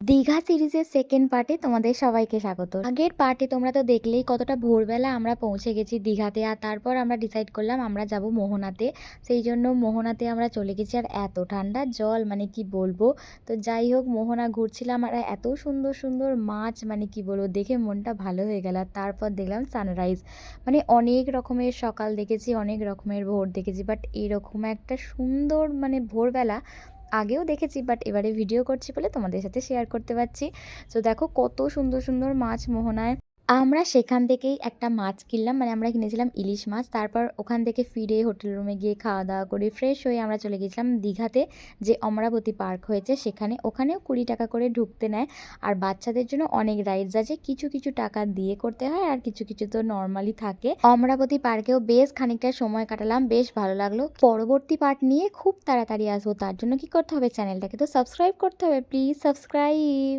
দীঘা সিরিজের সেকেন্ড পার্টে তোমাদের সবাইকে স্বাগত। আগের পার্টে তোমরা তো দেখলেই কতটা ভোরবেলা আমরা পৌঁছে গেছি দীঘাতে, আর তারপর আমরা ডিসাইড করলাম আমরা যাব মোহনাতে। সেই জন্য মোহনাতে আমরা চলে গেছি, আর এত ঠান্ডা জল মানে কি বলবো। তো যাই হোক, মোহনা ঘুরছিলাম আর এত সুন্দর সুন্দর মাছ, মানে কি বলবো, দেখে মনটা ভালো হয়ে গেল। আর তারপর দেখলাম সানরাইজ, মানে অনেক রকমের সকাল দেখেছি, অনেক রকমের ভোর দেখেছি, বাট এরকম একটা সুন্দর মানে ভোরবেলা আগেও দেখেছি, বাট এবারে ভিডিও করছি বলে তোমাদের সাথে শেয়ার করতে পারছি। তো দেখো কত সুন্দর সুন্দর মাছ মোহনায়। আমরা সেখান থেকেই একটা মাছ কিনলাম, মানে আমরা কিনেছিলাম ইলিশ মাছ। তারপর ওখান থেকে ফিরে হোটেল রুমে গিয়ে খাওয়া দাওয়া করে ফ্রেশ হয়ে আমরা চলে গেছিলাম দীঘাতে, যে অমরাবতী পার্ক হয়েছে সেখানে। ওখানেও 20 টাকা করে ঢুকতে নেয়, আর বাচ্চাদের জন্য অনেক রাইডস আছে, কিছু কিছু টাকা দিয়ে করতে হয় আর কিছু কিছু তো নর্মালি থাকে। অমরাবতী পার্কেও বেশ খানিকটা সময় কাটালাম, বেশ ভালো লাগলো। পরবর্তী পার্ট নিয়ে খুব তাড়াতাড়ি আসবো, তার জন্য কি করতে হবে, চ্যানেলটাকে তো সাবস্ক্রাইব করতে হবে, প্লিজ সাবস্ক্রাইব।